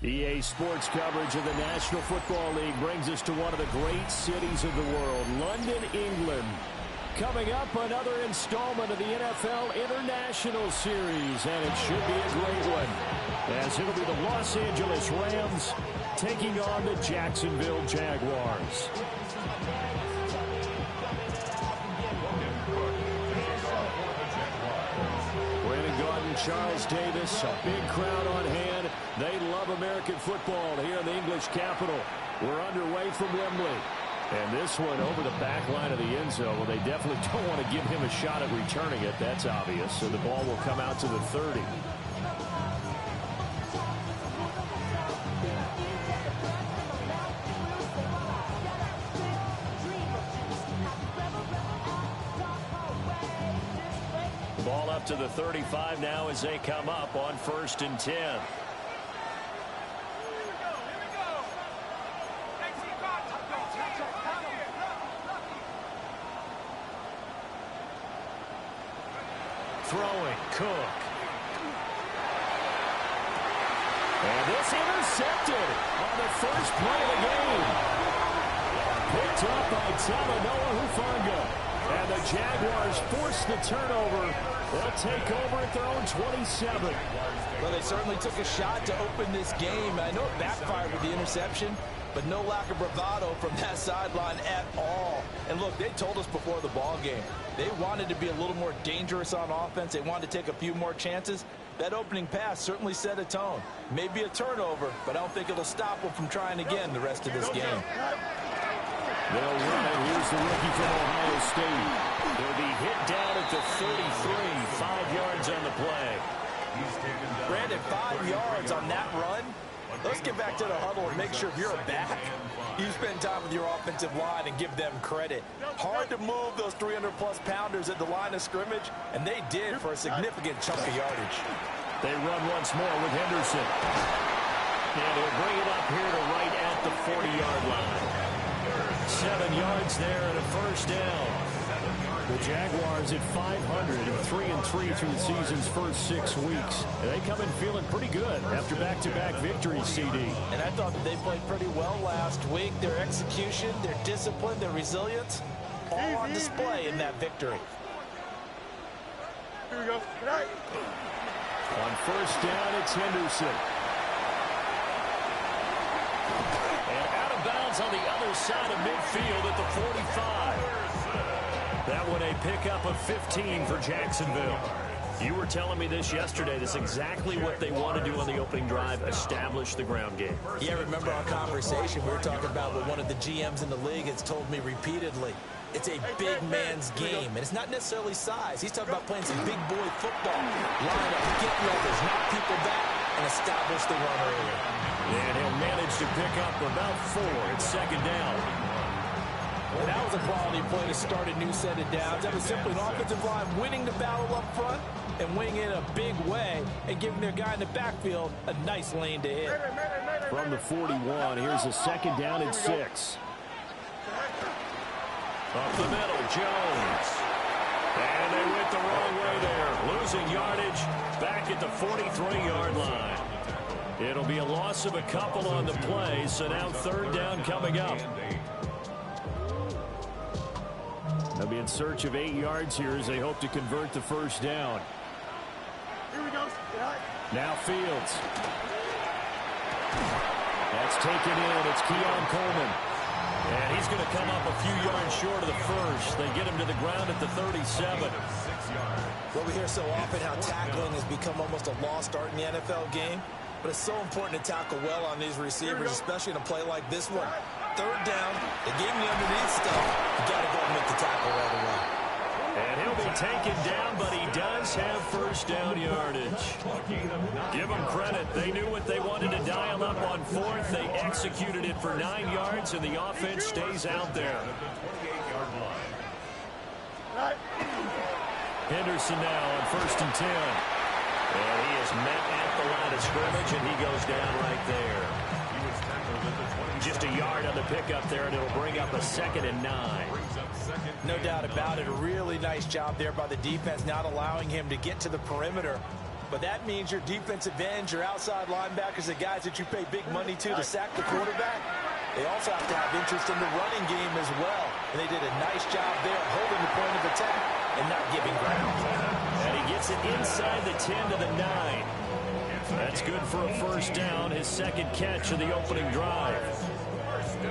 EA Sports coverage of the National Football League brings us to one of the great cities of the world, London, England. Coming up, another installment of the NFL International Series, and it should be a great one, as it'll be the Los Angeles Rams taking on the Jacksonville Jaguars. Charles Davis, a big crowd on hand. They love American football here in the English capital. We're underway from Wembley. And this one over the back line of the end zone. Well, they definitely don't want to give him a shot at returning it. That's obvious. So the ball will come out to the 30. Ball up to the 35 now as they come up on 1st and 10. Throwing, Cook. And this intercepted on the first play of the game. Picked up by Talanoa Hufanga. And the Jaguars force the turnover. They'll take over at their own 27. Well, they certainly took a shot to open this game. I know it backfired with the interception, but no lack of bravado from that sideline at all. And look, they told us before the ball game, they wanted to be a little more dangerous on offense. They wanted to take a few more chances. That opening pass certainly set a tone. Maybe a turnover, but I don't think it'll stop them from trying again the rest of this game. They'll run it. Here's the rookie from Ohio State. He'll be hit down at the 33. 5 yards on the play. Brandon, 5 yards on that run. Let's get back to the huddle and make sure if you're a back, you spend time with your offensive line and give them credit. Hard to move those 300-plus pounders at the line of scrimmage, and they did for a significant chunk of yardage. They run once more with Henderson. And he'll bring it up here to right at the 40-yard line. 7 yards there and a first down. The Jaguars at 500 and 3-3 through the season's first 6 weeks. They come in feeling pretty good after back-to-back victories, CD. And I thought that they played pretty well last week. Their execution, their discipline, their resilience, all on display in that victory. Here we go. Good night. On first down, it's Henderson. On the other side of midfield at the 45. That one a pickup of 15 for Jacksonville. You were telling me this yesterday. This is exactly what they want to do on the opening drive, establish the ground game. Yeah, remember our conversation we were talking about with one of the GMs in the league has told me repeatedly. It's a big man's game, and it's not necessarily size. He's talking about playing some big boy football. Line up, get levers, knock people back, and establish the run early. And he'll manage to pick up about 4 at 2nd down. And that was a quality play to start a new set of downs. That was simply an offensive line winning the battle up front and winning it in a big way and giving their guy in the backfield a nice lane to hit. From the 41, here's a 2nd down and 6. Up the middle, Jones. And they went the wrong way there. Losing yardage back at the 43-yard line. It'll be a loss of a couple on the play, so now 3rd down coming up. They'll be in search of 8 yards here as they hope to convert the first down. Here we go. Now Fields. That's taken in. It's Keon Coleman. And he's going to come up a few yards short of the first. They get him to the ground at the 37. Well, we hear so often how tackling has become almost a lost art in the NFL game. But it's so important to tackle well on these receivers, especially in a play like this one. 3rd down, they gave him the underneath stuff. You got to go and make the tackle right away. And he'll be taken down, but he does have first down yardage. Give them credit. They knew what they wanted to dial up on 4th. They executed it for 9 yards, and the offense stays out there. Henderson now on 1st and 10. And he is met at the line of scrimmage, and he goes down right there. Just a yard on the pickup there, and it'll bring up a 2nd and 9. No doubt about it. A really nice job there by the defense, not allowing him to get to the perimeter. But that means your defensive ends, your outside linebackers, the guys that you pay big money to sack the quarterback, they also have to have interest in the running game as well. And they did a nice job there holding the point of attack and not giving ground. And he gets it inside the 10 to the 9. That's good for a first down, his second catch of the opening drive. First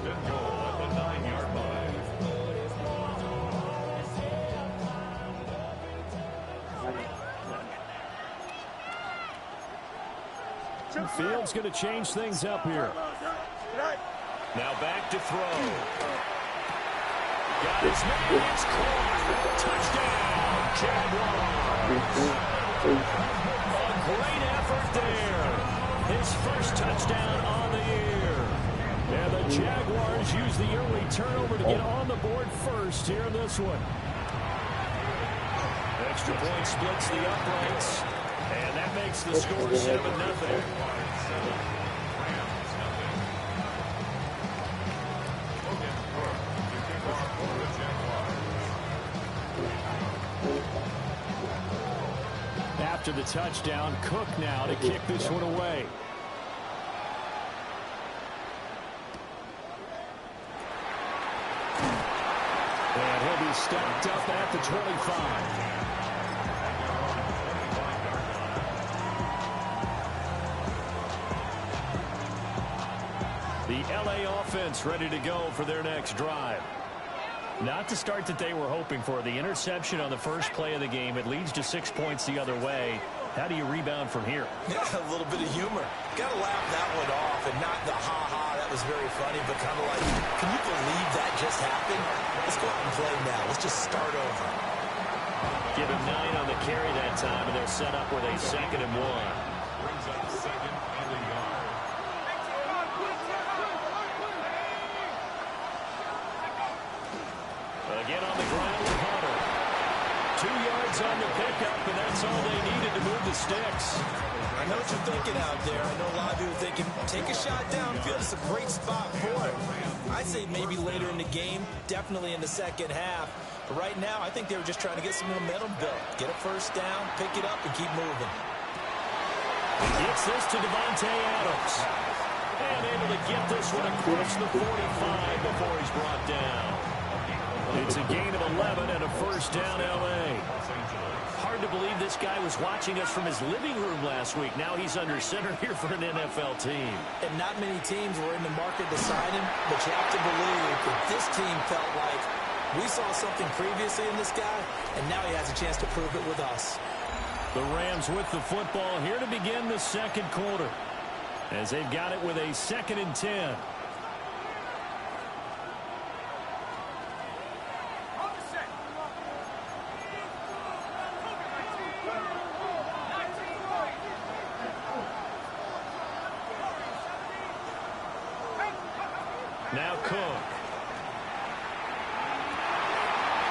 and goal at the 9-yard line. Fields going to change things up here. Now back to throw. Got his man. It's caught. Touchdown, Jaguars. A great effort there. His first touchdown on the year. And the Jaguars use the early turnover to get on the board first here in this one. Extra point splits the uprights. And that makes the score 7-0. After the touchdown, Cook now to kick this one away. And he'll be stopped up at the 25. The LA offense ready to go for their next drive. Not the start that they were hoping for. The interception on the first play of the game. It leads to 6 points the other way. How do you rebound from here? Yeah, a little bit of humor. Got to laugh that one off, and not the ha-ha. That was very funny, but kind of like, can you believe that just happened? Let's go out and play now. Let's just start over. Give him 9 on the carry that time, and they'll set up with a 2nd and 1. Brings up 2nd and a yard. Again on the ground with Hunter. 2 yards on the pickup, and that's all they needed to move the sticks. I know what you're thinking out there. I know a lot of you are thinking, take a shot downfield. It's a great spot for it. I'd say maybe later in the game, definitely in the second half. But right now, I think they were just trying to get some momentum built. Get a first down, pick it up, and keep moving. Gets this to Devontae Adams. And able to get this one across the 45 before he's brought down. It's a gain of 11 and a first down, L.A. Hard to believe this guy was watching us from his living room last week. Now he's under center here for an NFL team. And not many teams were in the market to sign him, but you have to believe that this team felt like we saw something previously in this guy, and now he has a chance to prove it with us. The Rams with the football here to begin the second quarter, as they've got it with a 2nd and 10. Now Cook.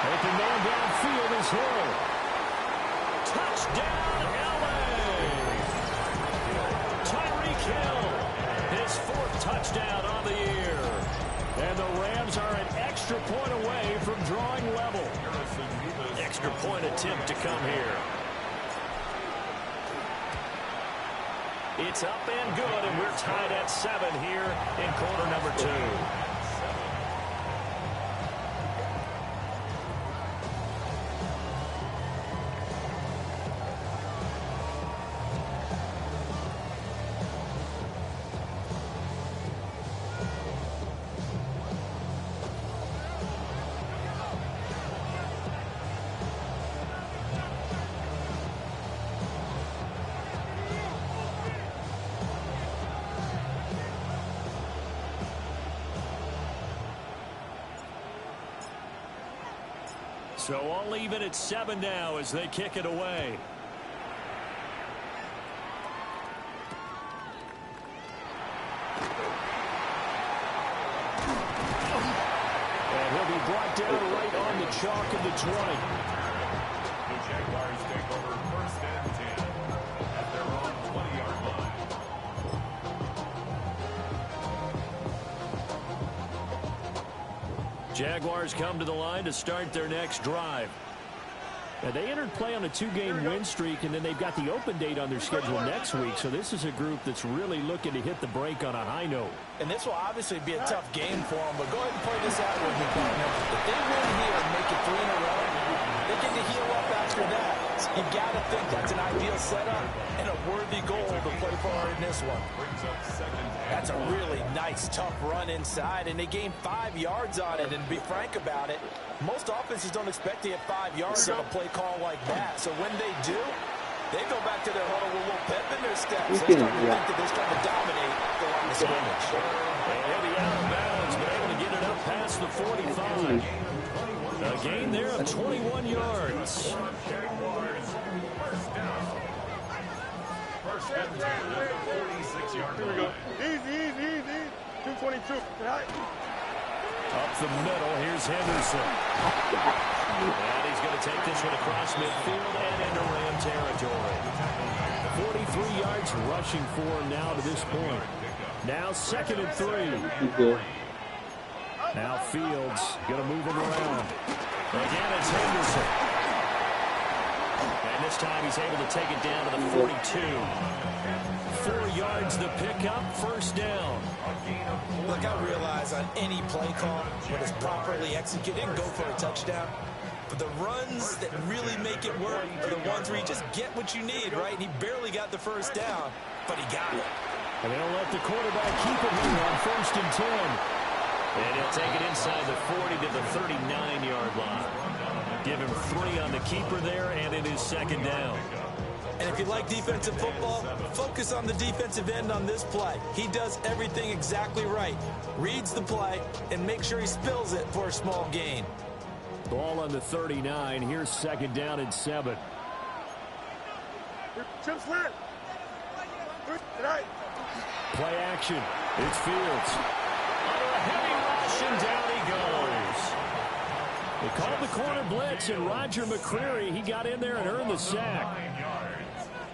Open man downfield is Hill. Touchdown, L.A. Tyreek Hill. His 4th touchdown on the year. And the Rams are an extra point away from drawing level. Extra point attempt to come here. It's up and good, and we're tied at 7 here in quarter number 2. So all even at 7 now as they kick it away. And he'll be brought down right on the chalk of the 20. The Jaguars take over 1st and 10 at their own 20-yard line. Jaguars come to the line to start their next drive. Now, they entered play on a 2-game win streak, and then they've got the open date on their schedule next week. So this is a group that's really looking to hit the break on a high note. And this will obviously be a tough game for them, but go ahead and play this out with me, partner. If they win here and make it 3 in a row, they get to heal up after that. You got to think that's an ideal setup and a worthy goal to play for in this one. That's a really nice, tough run inside, and they gained 5 yards on it. And to be frank about it, most offenses don't expect to get 5 yards on a play call like that. So when they do, they go back to their huddle with a little pep in their steps. They're starting to think that they're starting to dominate the line of scrimmage. He'll be out of bounds, but able to get it up past the 45. A gain there of 21 yards. First and 10 at the 46-yard line. Here we go. Easy. 222. Right. Up the middle, here's Henderson. And he's going to take this one across midfield and into Ram territory. 43 yards rushing for him now to this point. Now 2nd and 3. Now Fields going to move him around. Again, it's Henderson. And this time he's able to take it down to the 42. 4 yards the pickup, first down. Look, I realize on any play call, when it's properly executed, go for a touchdown. But the runs that really make it work are the ones where you just get what you need, right? And he barely got the first down, but he got it. And they'll let the quarterback keep it here on 1st and 10. And he'll take it inside the 40 to the 39-yard line. Give him 3 on the keeper there, and it is 2nd down. And if you like defensive football, focus on the defensive end on this play. He does everything exactly right. Reads the play and make sure he spills it for a small gain. Ball on the 39. Here's 2nd down and 7. Chip slant. Right. Play action. It's Fields. Under a heavy rush, and down he goes. They called the corner blitz, and Roger McCreary, he got in there and earned the sack.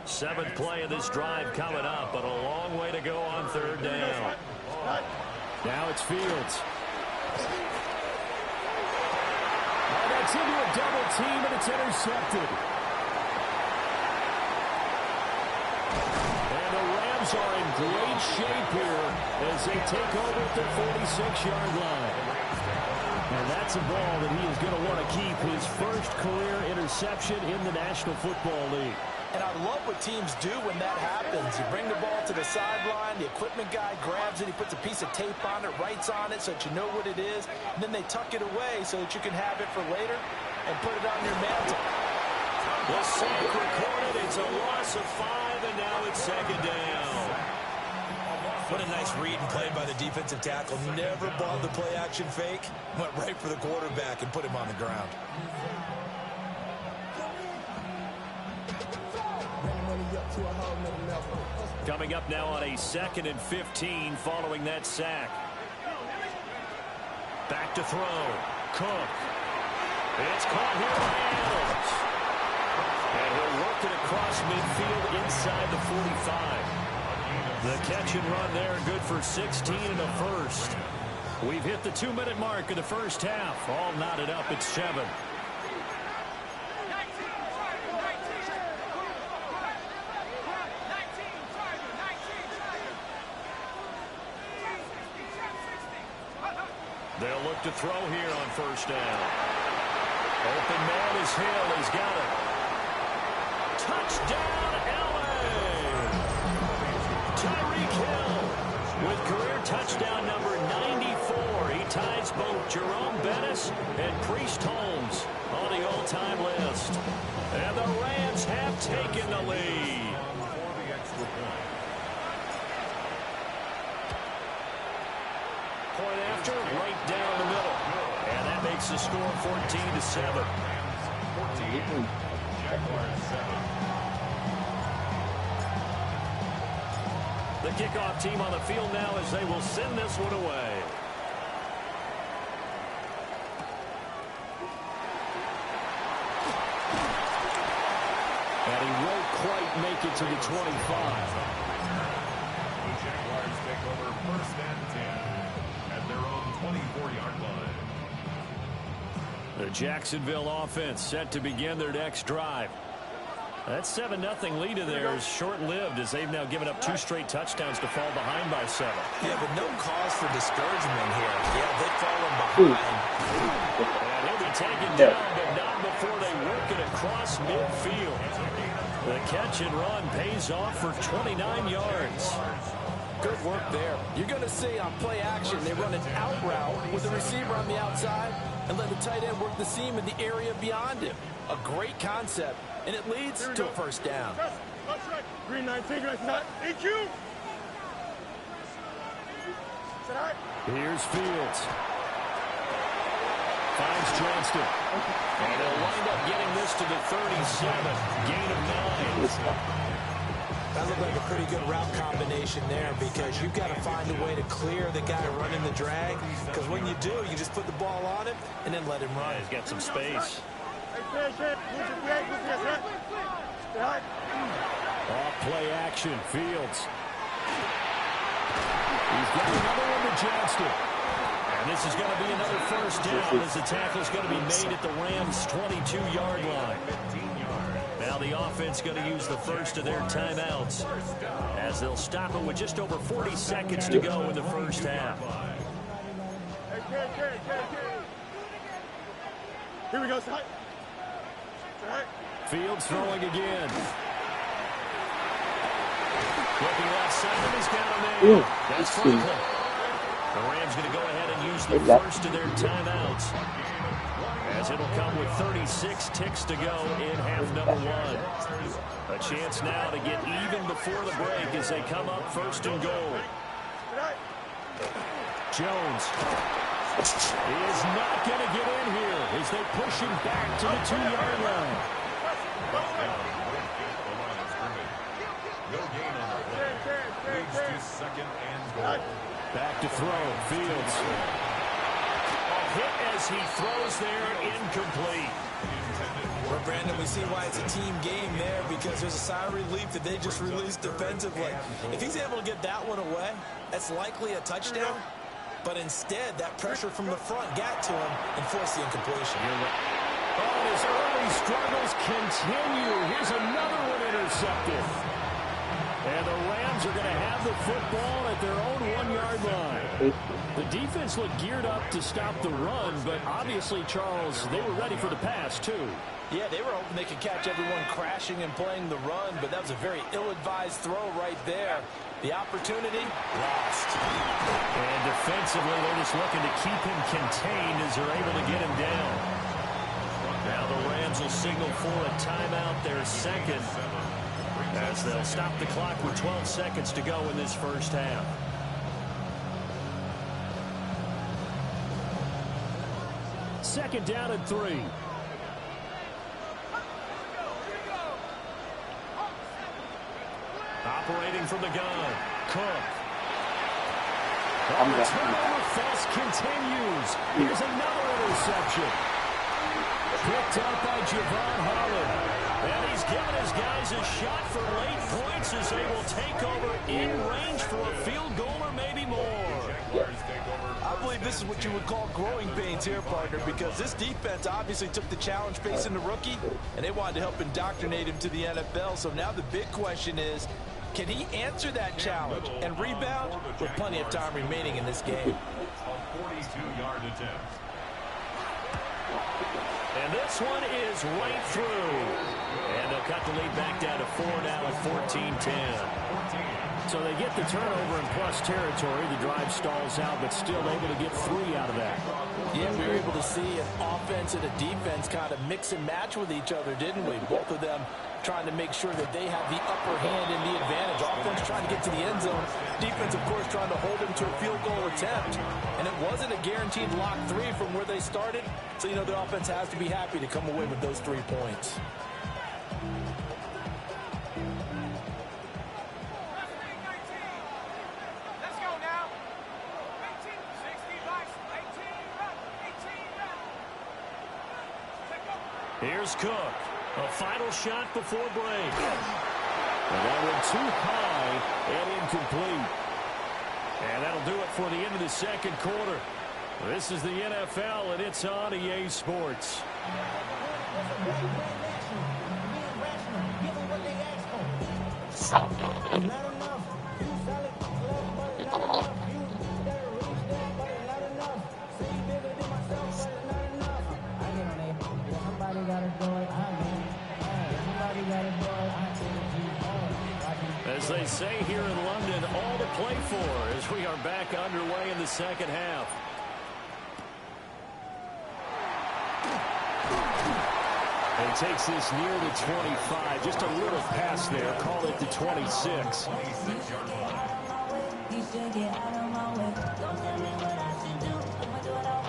7th play of this drive coming up, but a long way to go on 3rd down. Now it's Fields. And that's into a double team, and it's intercepted. And the Rams are in great shape here as they take over at the 46-yard line. And that's a ball that he is going to want to keep, his first career interception in the National Football League. And I love what teams do when that happens. You bring the ball to the sideline, the equipment guy grabs it, he puts a piece of tape on it, writes on it so that you know what it is, and then they tuck it away so that you can have it for later and put it on your mantle. The sack recorded, it's a loss of 5, and now it's 2nd down. What a nice read and play by the defensive tackle. Never bought the play action fake, went right for the quarterback and put him on the ground. Coming up now on a 2nd and 15 following that sack. Back to throw. Cook. It's caught here by Adams. And he'll work it across midfield inside the 45. The catch and run there, good for 16 and a first. We've hit the 2-minute mark of the first half. All knotted up at 7. They'll look to throw here on 1st down. Open man is Hill. He's got it. Touchdown, LA! Tyreek Hill with career touchdown number 94. He ties both Jerome Bettis and Priest Holmes on the all-time list. And the Rams have taken the lead. Point after, right down the middle. And that makes the score 14-7. The kickoff team on the field now as they will send this one away. And he won't quite make it to the 25. The Jaguars take over 1st and 10 at their own 24-yard line. The Jacksonville offense set to begin their next drive. That 7-0 lead of theirs is short-lived as they've now given up 2 straight touchdowns to fall behind by 7. Yeah, but no cause for discouragement here. Yeah, they've fallen behind. And he'll be taken down, but not before they work it across midfield. The catch and run pays off for 29 yards. Good work there. You're going to see on play action, they run an out route with the receiver on the outside and let the tight end work the seam in the area beyond him. A great concept, and it leads to a first down. Green 19, that's not EQ. Here's Fields. Finds Johnston. And they'll wind up getting this to the 37. Gain of 9. That looked like a pretty good route combination there because you've got to find a way to clear the guy running the drag. Because when you do, you just put the ball on him and then let him run. Yeah, he's got some space. Off play action, Fields. He's got another one to Johnston. And this is going to be another first down as the tackle is going to be made at the Rams' 22-yard line. Now the offense going to use the first of their timeouts as they'll stop it with just over 40 seconds to go in the first half. Here we go, side. Fields throwing again. Looking left side, he's got a man. That's Franklin. The Rams going to go ahead and use the first of their timeouts, as it'll come with 36 ticks to go in half number 1. A chance now to get even before the break as they come up first and goal. Jones. He is not going to get in here as they push him back to the 2-yard line. No gain on the play. Leads to second and goal. Back to throw. Fields. A hit as he throws there, incomplete. Well, Brandon, we see why it's a team game there because there's a sigh of relief that they just released defensively. If he's able to get that one away, that's likely a touchdown. But instead, that pressure from the front got to him and forced the incompletion. Oh, his early struggles continue. Here's another one intercepted. And the Rams are going to have the football at their own 1-yard line. The defense looked geared up to stop the run, but obviously, Charles, they were ready for the pass, too. Yeah, they were hoping they could catch everyone crashing and playing the run, but that was a very ill-advised throw right there. The opportunity, lost. And defensively, they're just looking to keep him contained as they're able to get him down. Now the Rams will signal for a timeout, their second, as they'll stop the clock with 12 seconds to go in this first half. Second down and 3. Operating from the gun, Cook. The turnover fest continues. Here's another interception. Picked up by Javon Holland. And he's given his guys a shot for late points as they will take over in range for a field goal or maybe more. I believe this is what you would call growing pains here, partner, because this defense obviously took the challenge facing the rookie, and they wanted to help indoctrinate him to the NFL. So now the big question is, can he answer that challenge and rebound with plenty of time remaining in this game? A 42-yard attempt. And this one is right through. And they'll cut the lead back down to 4 now at 14-10. So they get the turnover in plus territory. The drive stalls out, but still able to get 3 out of that. Yeah, we were able to see an offense and a defense kind of mix and match with each other, didn't we? Both of them trying to make sure that they have the upper hand and the advantage. Offense trying to get to the end zone. Defense, of course, trying to hold them to a field goal attempt. And it wasn't a guaranteed lock 3 from where they started. So, you know, the offense has to be happy to come away with those 3 points. Here's Cook. A final shot before break. And that one too high and incomplete. And that'll do it for the end of the second quarter. This is the NFL, and it's on EA Sports. As they say here in London, all to play for as we are back underway in the second half. And he takes this near the 25. Just a little pass there. Call it the 26.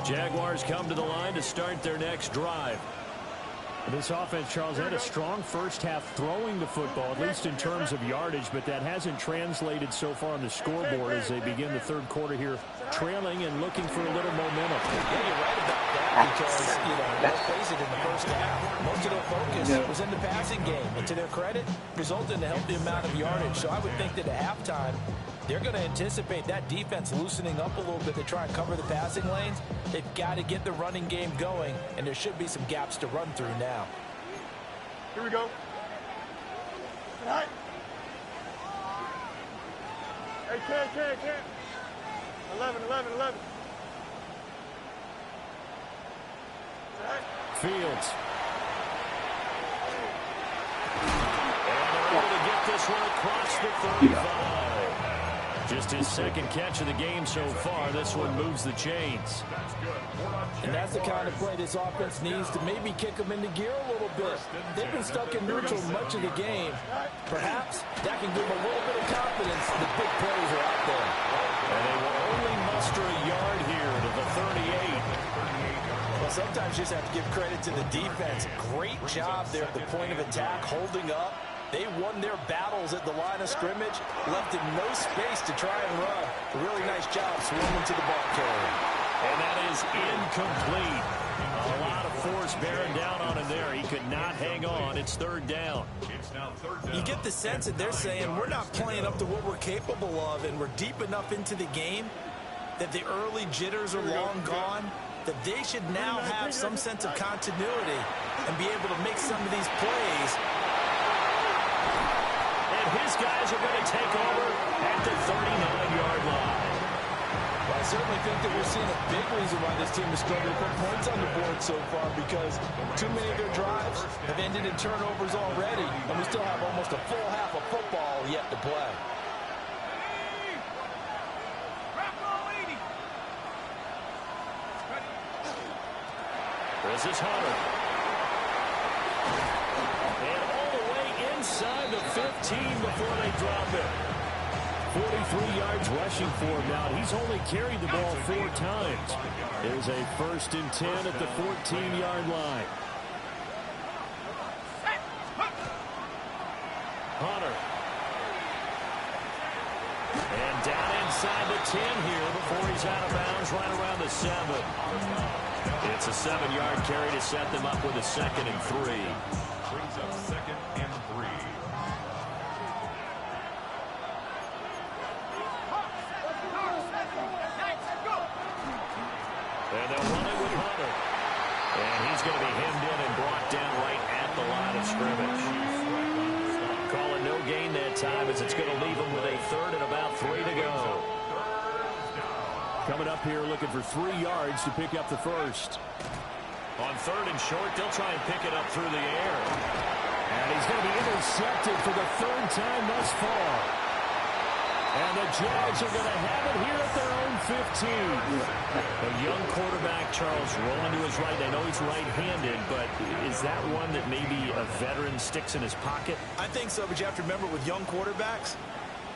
Jaguars come to the line to start their next drive. This offense, Charles, had a strong first half throwing the football, at least in terms of yardage, but that hasn't translated so far on the scoreboard as they begin the third quarter here, trailing and looking for a little momentum. Yeah, you're right about that because, let's face it, in the first half, most of their focus was in the passing game. And to their credit, resulted in a healthy amount of yardage. So I would think that at halftime, they're going to anticipate that defense loosening up a little bit to try and cover the passing lanes. They've got to get the running game going, and there should be some gaps to run through now. Here we go. All right. Hey, Ken. 11. All right. Fields. And they're able to get this one across the 35. Just his second catch of the game so far. This one moves the chains. And that's the kind of play this offense needs to maybe kick them into gear a little bit. They've been stuck in neutral much of the game. Perhaps that can give them a little bit of confidence. The big plays are out there. And they will only muster a yard here to the 38. Well, sometimes you just have to give credit to the defense. Great job there at the point of attack, holding up. They won their battles at the line of scrimmage, left in no space to try and run. A really nice job swinging to the ball carrier. And that is incomplete. A lot of force bearing down on him there. He could not hang on. It's third down. You get the sense that they're saying we're not playing up to what we're capable of, and we're deep enough into the game that the early jitters are long gone, that they should now have some sense of continuity and be able to make some of these plays. His guys are going to take over at the 39-yard line. Well, I certainly think that we're seeing a big reason why this team is struggling to put points on the board so far, because too many of their drives have ended in turnovers already, and we still have almost a full half of football yet to play. This is Hunter. Inside the 15 before they drop it. 43 yards rushing for him now. He's only carried the ball 4 times. There's a 1st and 10 at the 14-yard line. Hunter. And down inside the 10 here before he's out of bounds right around the 7. It's a 7-yard carry to set them up with a 2nd and 3. Brings up 2nd and 3. And they'll run it with Hunter. And he's going to be hemmed in and brought down right at the line of scrimmage. Calling no gain that time as it's going to leave him with a 3rd and about 3 to go. Coming up here looking for 3 yards to pick up the 1st. On 3rd and short, they'll try and pick it up through the air. And he's going to be intercepted for the 3rd time thus far. And the Jags are going to have it here at their own 15. A young quarterback, Charles, rolling to his right. I know he's right-handed, but is that one that maybe a veteran sticks in his pocket? I think so, but you have to remember with young quarterbacks,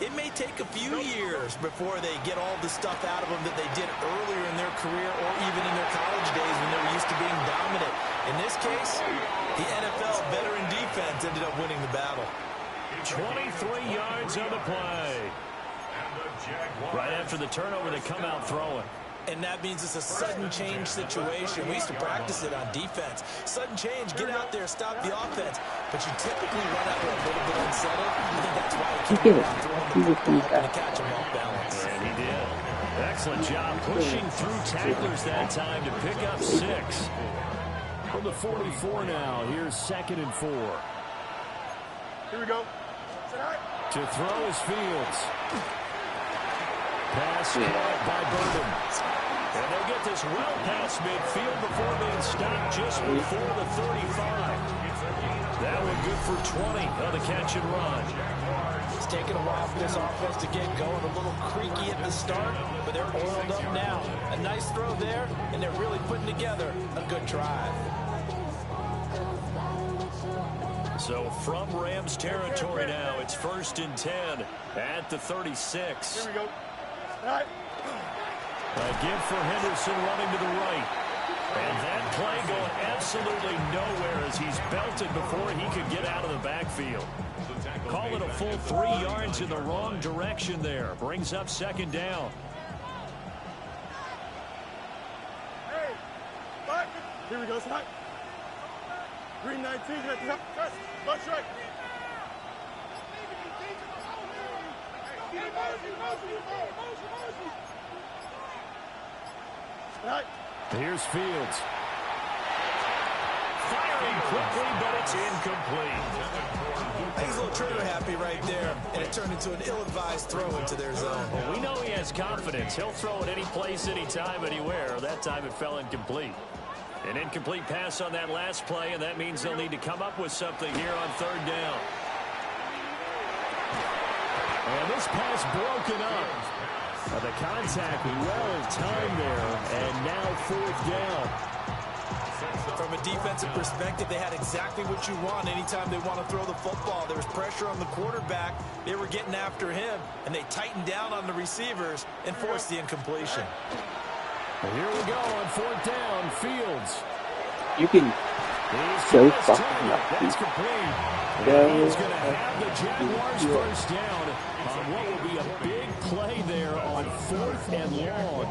it may take a few years before they get all the stuff out of them that they did earlier in their career or even in their college days when they were used to being dominant. In this case, the NFL veteran defense ended up winning the battle. 23 yards on the play. Right after the turnover, they come out throwing. And that means it's a sudden change situation. We used to practice it on defense. Sudden change, get out there, stop the offense. But you typically run out a little bit unsettled. I think that's why he came out throwing to catch him off balance. And he did. Excellent job pushing through tacklers that time to pick up 6. From the 44 now, here's 2nd and 4. Here we go. To throw is Fields. Pass caught by Burden. And they'll get this well past midfield before being stopped just before the 35. That one good for 20 on the catch and run. It's taken a while for this offense to get going. A little creaky at the start, but they're oiled up now. A nice throw there, and they're really putting together a good drive. So from Rams territory now, it's 1st and 10 at the 36. Here we go. All right. A give for Henderson running to the right. And that play going absolutely nowhere as he's belted before he could get out of the backfield. Call it a full 3 yards in the wrong direction there. Brings up 2nd down. Hey, back. Here we go, side. 319. Left strike. Right. Here's Fields. Firing quickly, but it's incomplete. He's a little trigger happy right there, and it turned into an ill-advised throw into their zone. Well, we know he has confidence. He'll throw it any place, anytime, anywhere. That time it fell incomplete. An incomplete pass on that last play, and that means they'll need to come up with something here on 3rd down. And this pass broken up. The contact well timed there, and now 4th down. From a defensive perspective, they had exactly what you want anytime they want to throw the football. There was pressure on the quarterback. They were getting after him, and they tightened down on the receivers and forced the incompletion. Well, here we go on 4th down. Fields. You can go fucking up. That's complete. And he's going to have the Jaguars 1st down on what will be a big play there on 4th and long.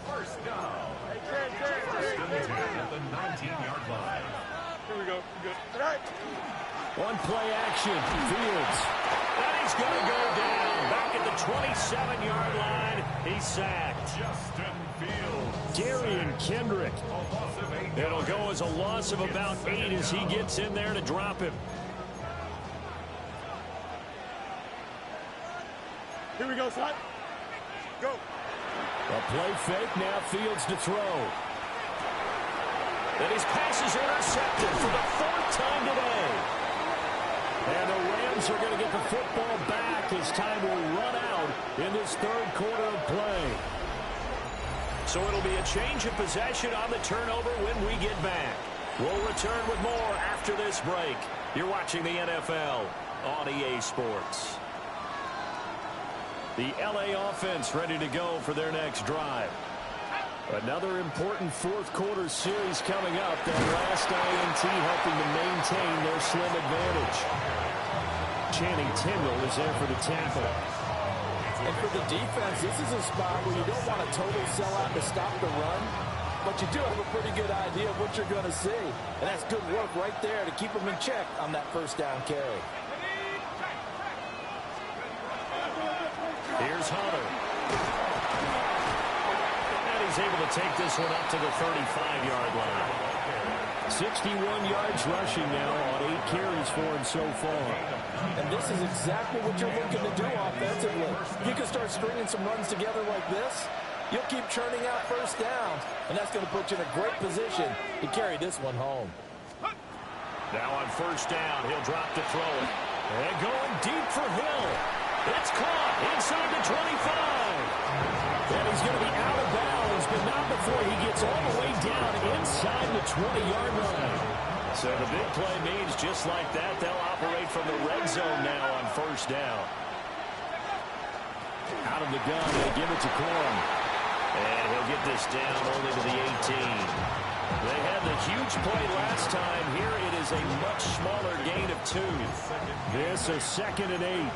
First down. At the 19-yard line. Here we go. Good. All right. One play action. Fields. And he's going to go down. Back at the 27-yard line. He's sacked. Justin Fields. Darian Kendrick. It'll go as a loss of about 8 as he gets in there to drop him. Here we go, son. Go. A play fake, now Fields to throw. And his pass is intercepted for the 4th time today. And the Rams are going to get the football back as time will run out in this 3rd quarter of play. So it'll be a change of possession on the turnover when we get back. We'll return with more after this break. You're watching the NFL on EA Sports. The LA offense ready to go for their next drive. Another important 4th quarter series coming up. That last INT helping to maintain their slim advantage. Channing Tindall is there for the tackle. And for the defense, this is a spot where you don't want a total sellout to stop the run, but you do have a pretty good idea of what you're going to see. And that's good work right there to keep them in check on that 1st down carry. Here's Hunter. And he's able to take this one up to the 35-yard line. 61 yards rushing now on 8 carries for him so far. And this is exactly what you're looking to do offensively. You can start stringing some runs together like this. You'll keep churning out 1st downs, and that's going to put you in a great position to carry this one home. Now on 1st down, he'll drop to throw it. And going deep for Hill. It's caught inside the 25. And he's going to be out of bounds, but not before he gets all the way down inside the 20-yard line. So the big play means just like that, they'll operate from the red zone now on 1st down. Out of the gun, they give it to Corum. And he'll get this down only to the 18. They had the huge play last time. Here it is a much smaller gain of 2. This is 2nd and 8.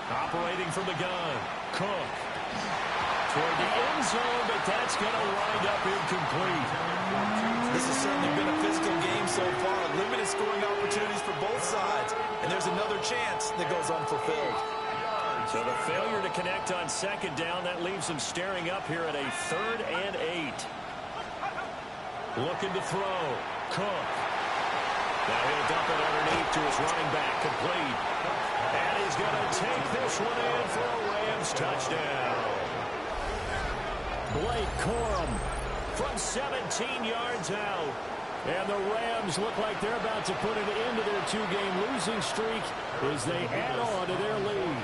Operating from the gun, Cook. Toward the end zone, but that's going to wind up incomplete. This has certainly been a physical game so far. Limited scoring opportunities for both sides. And there's another chance that goes unfulfilled. So the failure to connect on second down, that leaves him staring up here at a 3rd and 8. Looking to throw. Cook. Now he'll dump it underneath to his running back. Complete. And he's going to take this one in for a Rams touchdown. Blake Corum from 17 yards out. And the Rams look like they're about to put an end to their 2-game losing streak as they add on to their lead.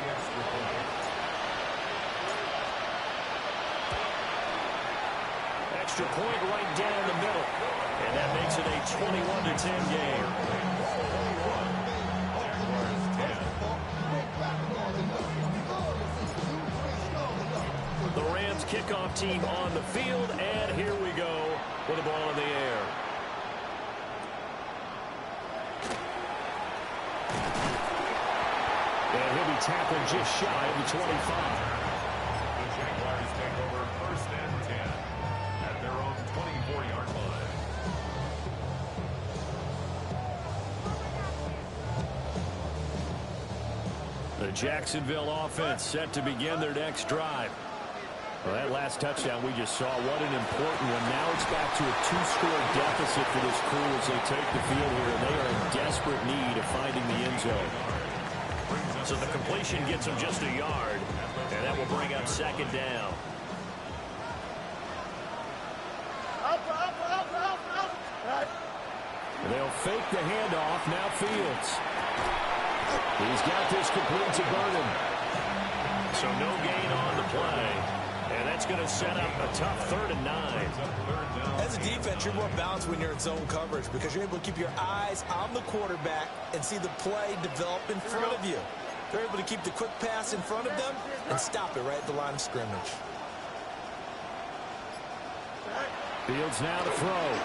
Extra point right down the middle. And that makes it a 21-10 game. The Rams kickoff team on the field, and here we go with the ball in the air. And he'll be tackled just shy of the 25. The Jaguars take over 1st and 10 at their own 24-yard line. The Jacksonville offense set to begin their next drive. Well, that last touchdown we just saw, what an important one. Now it's back to a 2-score deficit for this crew as they take the field here, and they are in desperate need of finding the end zone. So the completion gets them just a yard, and that will bring up 2nd down. They'll fake the handoff. Now Fields. He's got this complete to Burnham. So no gain on the play. And that's going to set up a tough 3rd and 9. As a defense, you're more balanced when you're in zone coverage because you're able to keep your eyes on the quarterback and see the play develop in front of you. They're able to keep the quick pass in front of them and stop it right at the line of scrimmage. Fields now to throw.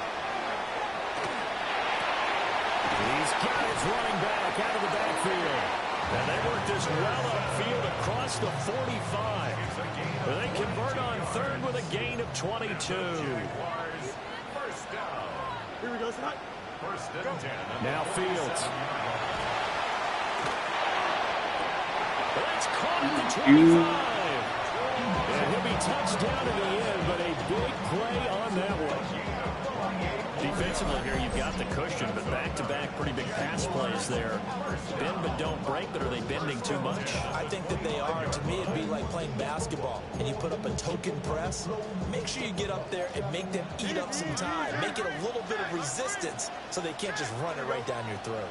He's got his running back out of the backfield. And they work this well upfield across the 45. They convert on 3rd with a gain of 22. First down. Here we go, Scott. 1st and 10. Now Fields. That's caught at the 25. And he'll be touched down in the end, but a big play on that one. Defensively here, you've got the cushion, but back-to-back pretty big pass plays there. Bend but don't break, but are they bending too much? I think that they are. To me, it'd be like playing basketball, and you put up a token press. Make sure you get up there and make them eat up some time. Make it a little bit of resistance so they can't just run it right down your throat.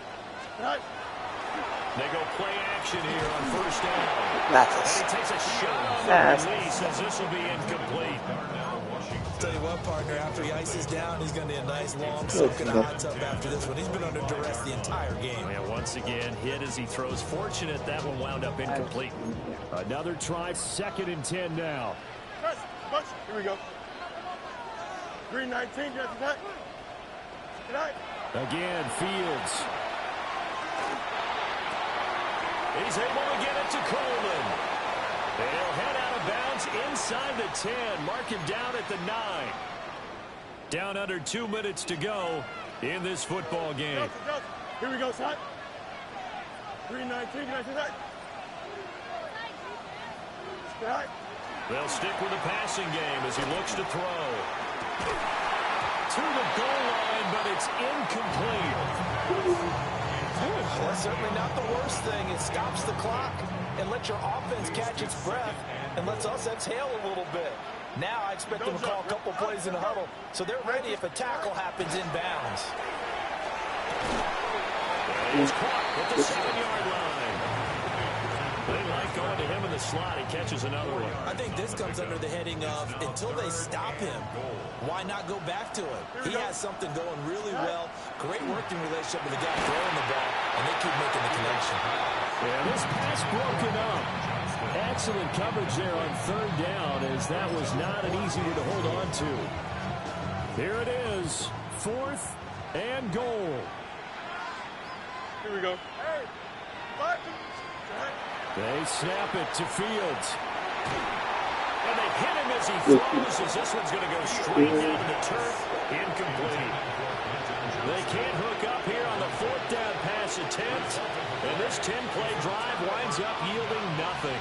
They go play action here on 1st down. That's And he takes a shot on the release as this will be incomplete. Tell you what, partner, after he ices down, he's going to need a nice long soak in a hot tub after this one. He's been under duress the entire game. And once again, hit as he throws. Fortunate that one wound up incomplete. Another try, 2nd and 10 now. Here we go. 319, just that. Again, Fields. He's able to get it to Coleman. They'll head out of bounds inside the 10. Mark him down at the 9. Down under 2 minutes to go in this football game. Here we go, son. 319, just that. They'll stick with the passing game as he looks to throw. To the goal line, but it's incomplete. That's certainly not the worst thing. It stops the clock and lets your offense catch its breath and lets us exhale a little bit. Now I expect them to call a couple plays in the huddle so they're ready if a tackle happens in bounds. He's caught at the 7-yard line. They like going to him in the slot. He catches another one. I think this comes under the heading of until they stop him, why not go back to it? He has something going really well. Great working relationship with the guy throwing the ball, and they keep making the connection. Yeah, this pass broken up. Excellent coverage there on 3rd down as that was not an easy one to hold on to. Here it is, 4th and goal. Here we go. Hey, what? They snap it to Fields. And they hit him as he throws as this one's going to go straight down to the turf. Incomplete. They can't hook up here on the 4th down pass attempt. And this 10-play drive winds up yielding nothing.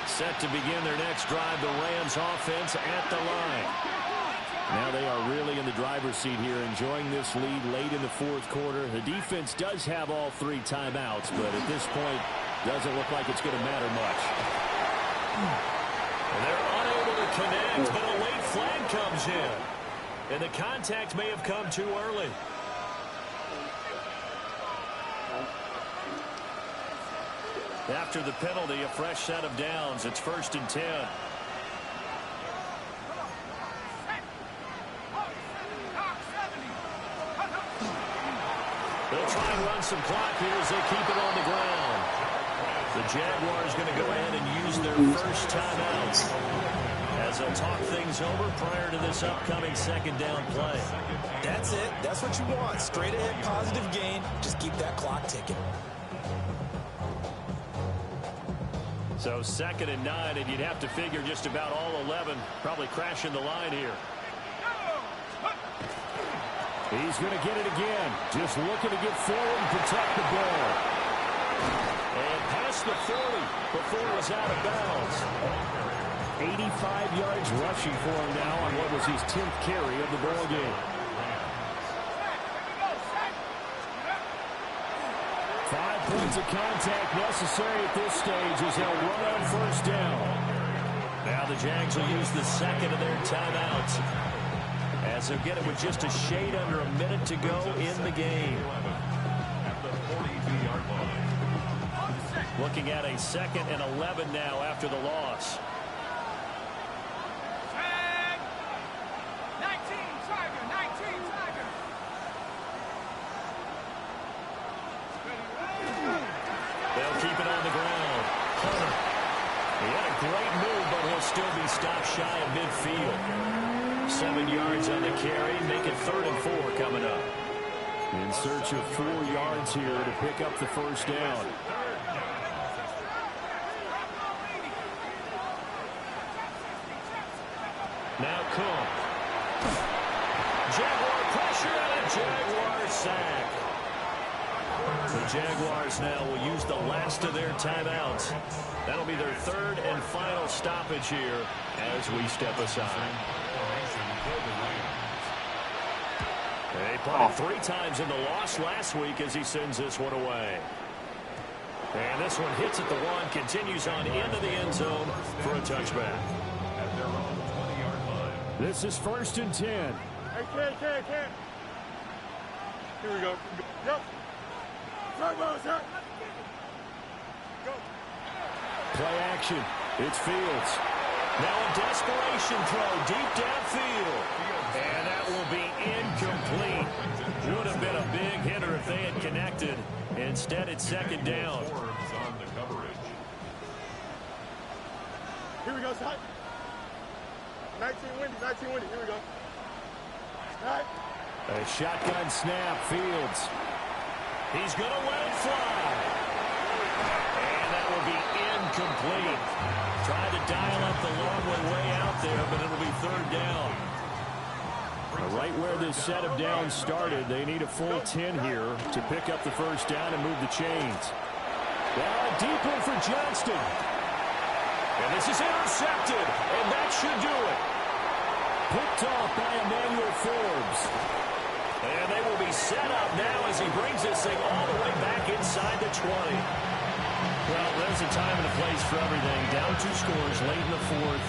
Set to begin their next drive, the Rams offense at the line. Now they are really in the driver's seat here, enjoying this lead late in the fourth quarter. The defense does have all 3 timeouts, but at this point, doesn't look like it's going to matter much. And they're unable to connect, but a late flag comes in. And the contact may have come too early. After the penalty, a fresh set of downs. It's 1st and 10. They'll try and run some clock here as they keep it on the ground. The Jaguars going to go ahead and use their first timeout as they'll talk things over prior to this upcoming second down play. That's it. That's what you want. Straight ahead, positive gain. Just keep that clock ticking. So 2nd and 9, and you'd have to figure just about all 11 probably crashing the line here. He's going to get it again. Just looking to get forward and protect the ball. And past the 40 before it was out of bounds. 85 yards rushing for him now on what was his 10th carry of the ball game. 5 points of contact necessary at this stage as they'll run on first down. Now the Jags will use the second of their timeouts as they'll get it with just a shade under a minute to go in the game. At the 42-yard line. Looking at a 2nd and 11 now after the loss. They'll keep it on the ground. He had a great move, but he'll still be stopped shy of midfield. 7 yards on the carry, make it 3rd and 4 coming up. In search of 4 yards here to pick up the first down. Now Cook. Jaguar pressure and a Jaguar sack. The Jaguars now will use the last of their timeouts. That'll be their 3rd and final stoppage here as we step aside. They played 3 times in the loss last week as he sends this one away. And this one hits at the 1, continues on into the end zone for a touchback. At their own 20-yard line. This is 1st and 10. Hey, can't. Here we go. Yep. Sorry, ball, sir. Go. Play action. It's Fields. Now a desperation throw deep downfield. And that will be incomplete. Would have been a big hitter if they had connected. Instead, it's 2nd down. On the coverage. Here we go, sir. 19 windy. Here we go. All right. A shotgun snap. Fields. He's going to let it fly. And that will be incomplete. Tried to dial up the long way out there, but it'll be 3rd down. Right where this set of downs started, they need a full 10 here to pick up the first down and move the chains. Now a deep one for Johnston. And this is intercepted, and that should do it. Picked off by Emmanuel Forbes. And they will be set up now as he brings this thing all the way back inside the 20. Well, there's a time and a place for everything. Down 2 scores late in the 4th.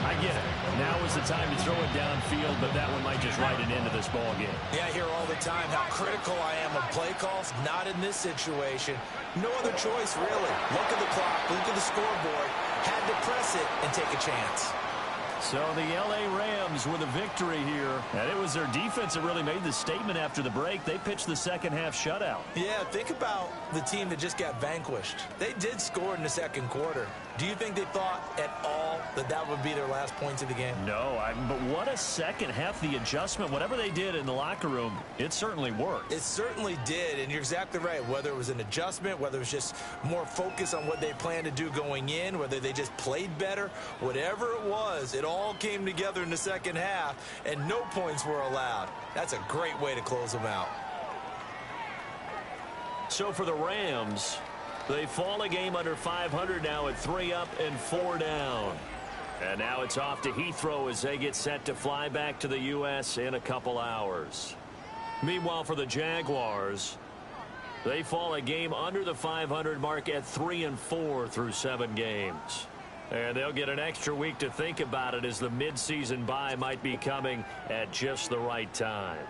I get it. Now is the time to throw it downfield, but that one might just write an end to this ball game. Yeah, I hear all the time how critical I am of play calls. Not in this situation. No other choice, really. Look at the clock. Look at the scoreboard. Had to press it and take a chance. So the L.A. Rams with a victory here. And it was their defense that really made the statement after the break. They pitched the second half shutout. Yeah, think about the team that just got vanquished. They did score in the 2nd quarter. Do you think they thought at all that that would be their last points of the game? No, but what a second half. The adjustment, whatever they did in the locker room, it certainly worked. It certainly did, and you're exactly right. Whether it was an adjustment, whether it was just more focus on what they planned to do going in, whether they just played better, whatever it was, it all came together in the second half, and no points were allowed. That's a great way to close them out. So for the Rams, they fall a game under 500 now at 3 up and 4 down. And now it's off to Heathrow as they get set to fly back to the U.S. in a couple hours. Meanwhile, for the Jaguars, they fall a game under the 500 mark at 3 and 4 through 7 games. And they'll get an extra week to think about it as the midseason bye might be coming at just the right time.